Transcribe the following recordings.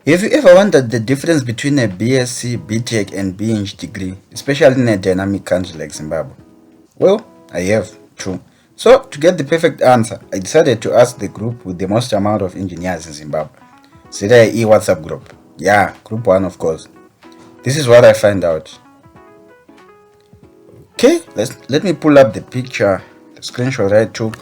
Have you ever wondered the difference between a BSc, BTech and BEng degree, especially in a dynamic country like Zimbabwe? Well, I have, true. So, to get the perfect answer, I decided to ask the group with the most amount of engineers in Zimbabwe. ZIE WhatsApp group. Yeah, group 1 of course. This is what I find out. Okay, let me pull up the picture, the screenshot I took.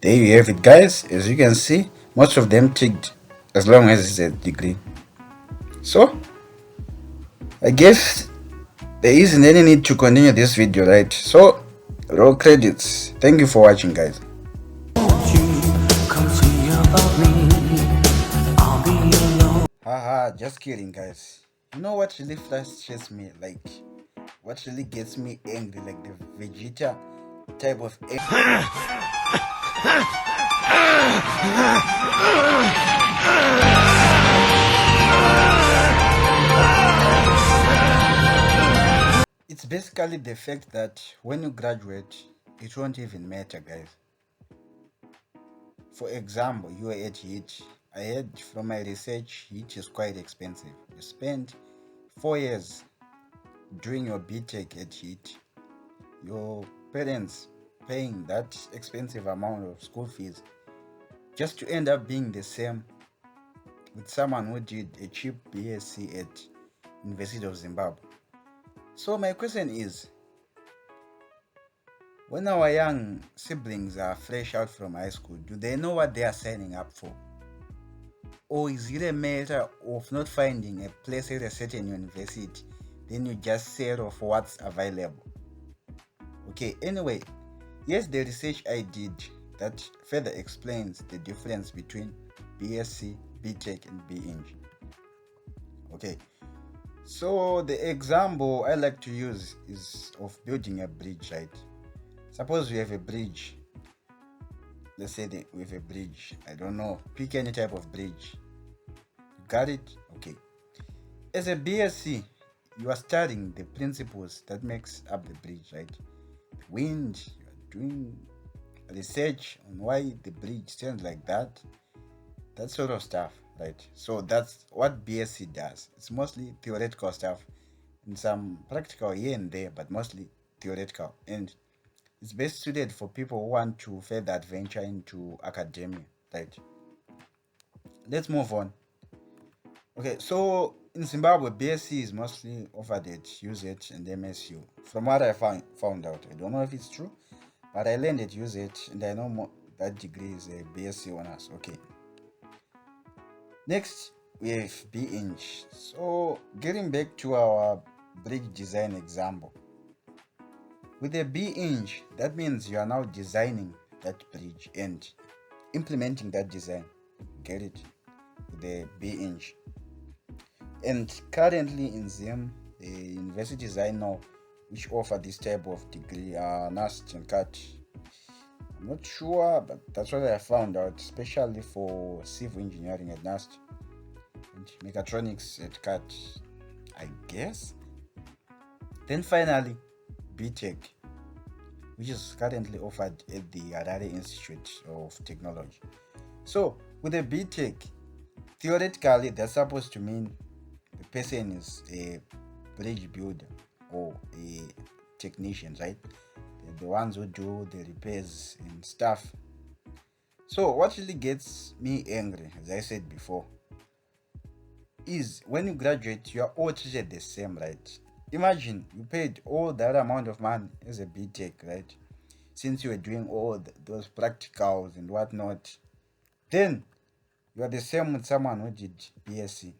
There you have it, guys. As you can see, most of them ticked as long as it's a degree. So, I guess there isn't any need to continue this video, right? So, roll credits. Thank you for watching, guys. Haha, just kidding, guys. You know what really frustrates me? Like, what really gets me angry? Like the Vegeta type of It's basically the fact that when you graduate, it won't even matter, guys. For example, you are at HIT. I heard from my research, HIT is quite expensive. You spend 4 years doing your BTech at HIT. Your parents paying that expensive amount of school fees just to end up being the same with someone who did a cheap BSc at University of Zimbabwe. So my question is, when our young siblings are fresh out from high school, do they know what they are signing up for? Or is it a matter of not finding a place at a certain university, then you just settle for what's available? Okay, anyway, here's the research I did that further explains the difference between BSc, BTech and BEng. Okay, so the example I like to use is of building a bridge, right? Suppose we have a bridge. Let's say we have a bridge. I don't know. Pick any type of bridge. You got it? Okay. As a BSc, you are studying the principles that makes up the bridge, right? The wind, you are doing research on why the bridge stands like that. That sort of stuff, right? So that's what BSc does. It's mostly theoretical stuff and some practical here and there, but mostly theoretical. And it's best suited for people who want to further adventure into academia, right? Let's move on. Okay, so in Zimbabwe, BSc is mostly offered at UZ and MSU. From what I found out, I don't know if it's true, but I learned at UZ and I know that degree is a BSc honors. Okay. Next, we have BEng. So, getting back to our bridge design example. With a BEng, that means you are now designing that bridge and implementing that design. Get it? With the BEng. And currently in Zim, the universities I know which offer this type of degree are NAST and CAT. I'm not sure, but that's what I found out, especially for civil engineering at NAST and mechatronics at CAT, I guess. Then finally, BTech, which is currently offered at the Harare Institute of Technology. So, with a BTech, theoretically, that's supposed to mean the person is a bridge builder or a technician, right? They're the ones who do the repairs and stuff. So, what really gets me angry, as I said before, is when you graduate, you are all treated the same, right? Imagine you paid all that amount of money as a BTech, right? Since you were doing all those practicals and whatnot, then you are the same with someone who did BSc.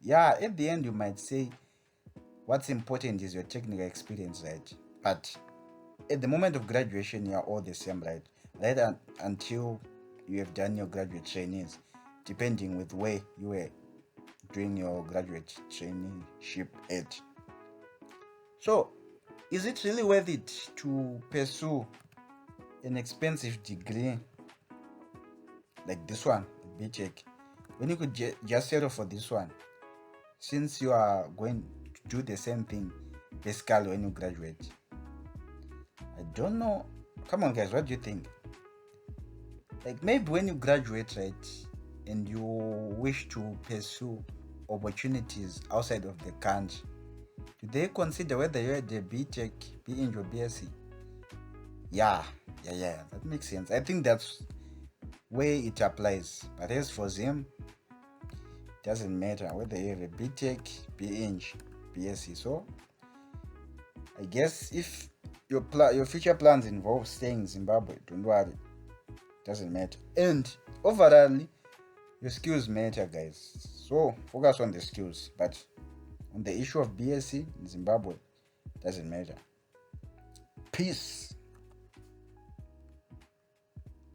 Yeah, at the end you might say what's important is your technical experience, right? But at the moment of graduation, you are all the same, right? Right until you have done your graduate trainees, depending with where you were doing your graduate traineeship at. So, is it really worth it to pursue an expensive degree like this one, BTech, when you could just settle for this one, since you are going to do the same thing basically when you graduate? I don't know. Come on, guys, what do you think? Like maybe when you graduate, right, and you wish to pursue opportunities outside of the country, do they consider whether you had a BTech, BEng, or BSc? Yeah, that makes sense. I think that's where it applies. But as for Zim, doesn't matter whether you have a BTech, BEng, BSc. So I guess if your future plans involve staying in Zimbabwe, don't worry, doesn't matter. And overall, your skills matter, guys. So focus on the skills, but on the issue of BSc in Zimbabwe, doesn't matter. Peace.